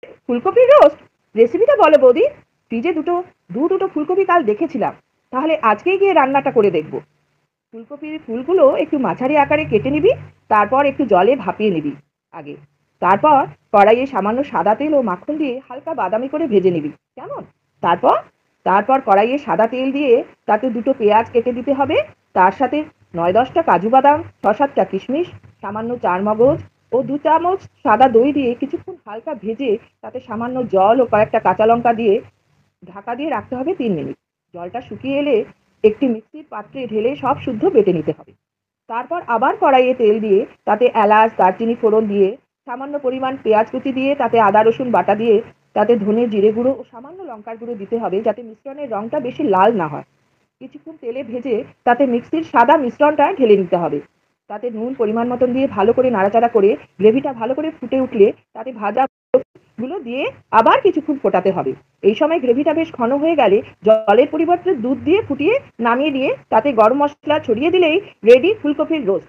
ফুলকপির রোস্ট রেসিপিটা বলো বৌদি। ফ্রিজে দুটো ফুলকপি কাল দেখেছিলাম, তাহলে আজকেই গিয়ে রান্নাটা করে দেখব। ফুলকপির ফুলগুলো একটু মাঝারি আকারে কেটে নিবি, তারপর একটু জলে ভাপিয়ে নিবি আগে। তারপর কড়াইয়ে সামান্য সাদা তেল ও মাখন দিয়ে হালকা বাদামি করে ভেজে নিবি, কেমন? তারপর তারপর কড়াইয়ে সাদা তেল দিয়ে তাতে দুটো পেঁয়াজ কেটে দিতে হবে। তার সাথে 9-10টা কাজু বাদাম, 6-7টা কিশমিশ, সামান্য চারমগজ ও 2 চামচ সাদা দই দিয়ে কিছুক্ষণ হালকা ভেজে তাতে সামান্য জল ও কয়েকটা কাঁচা লঙ্কা দিয়ে ঢাকা দিয়ে রাখতে হবে 3 মিনিট। জলটা শুকিয়ে এলে একটি মিক্সির পাত্রে ঢেলে সব শুদ্ধ বেটে নিতে হবে। তারপর আবার কড়াইয়ে তেল দিয়ে তাতে এলাচ দারচিনি ফোড়ন দিয়ে সামান্য পরিমাণ পেঁয়াজ কুচি দিয়ে তাতে আদা রসুন বাটা দিয়ে তাতে ধনে জিরে গুঁড়ো ও সামান্য লঙ্কার গুঁড়ো দিতে হবে, যাতে মিশ্রণের রংটা বেশি লাল না হয়। কিছুক্ষণ তেলে ভেজে তাতে মিক্সির সাদা মিশ্রণটা ঢেলে নিতে হবে। তাতে নুন পরিমাণ মতন দিয়ে ভালো করে নাড়াচাড়া করে গ্রেভিটা ভালো করে ফুটে উঠলে তাতে ভাজা গুলো দিয়ে আবার কিছুক্ষণ ফোটাতে হবে। এই সময় গ্রেভিটা বেশ ঘন হয়ে গেলে জলের পরিবর্তে দুধ দিয়ে ফুটিয়ে নামিয়ে দিয়ে তাতে গরম মশলা ছড়িয়ে দিলেই রেডি ফুলকপির রোস্ট।